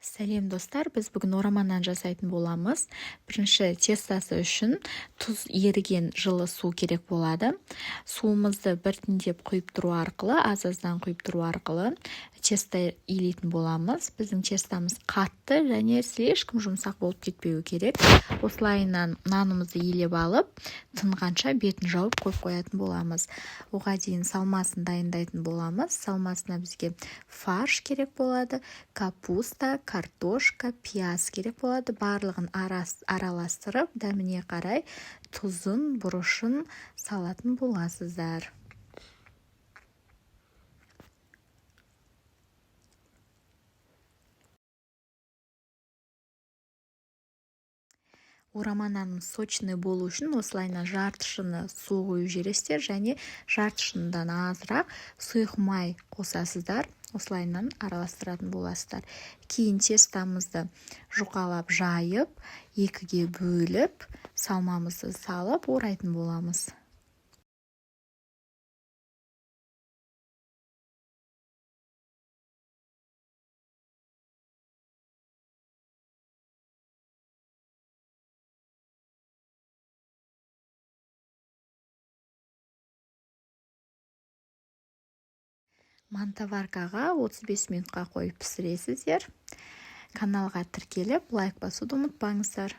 Сәлем достар, біз бүгін ораманнан жасайтын боламыз. Бірінші тестасы үшін тұз еріген жылы су керек болады. Суымызды біртіндеп құйып тұру арқылы, аз-аздан құйып тұру арқылы теста илейтін боламыз. Біздің тестамыз қатты және слишком жұмсақ болып кетпеуі керек. Осылайынан нанымызды илеп алып, тынғанша бетін жауып қойып қоятын боламыз. Оған дейін салмасын дайындайтын боламыз. Салмасына бізге фарш керек болады, капуста, картошка, пияз керек болады. Барлығын араластырып, дәміне қарай тұзын, бұрышын салатын боласыздар. Ораманнанымыз сочный болу үшін осылайынан жарты шыны су қойып жібересіздер және жарты шыныдан азырақ сұйық май қосасыздар. Осылайынан араластыратын боласыздар. Кейін тестамызды жұқалап жайып, екіге бөліп, салмамызды салып орайтын боламыз. Мантоваркаға 35 минутқа қойып пісіресіздер. Каналға тіркеліп, лайк басуды ұмытпаңыздар.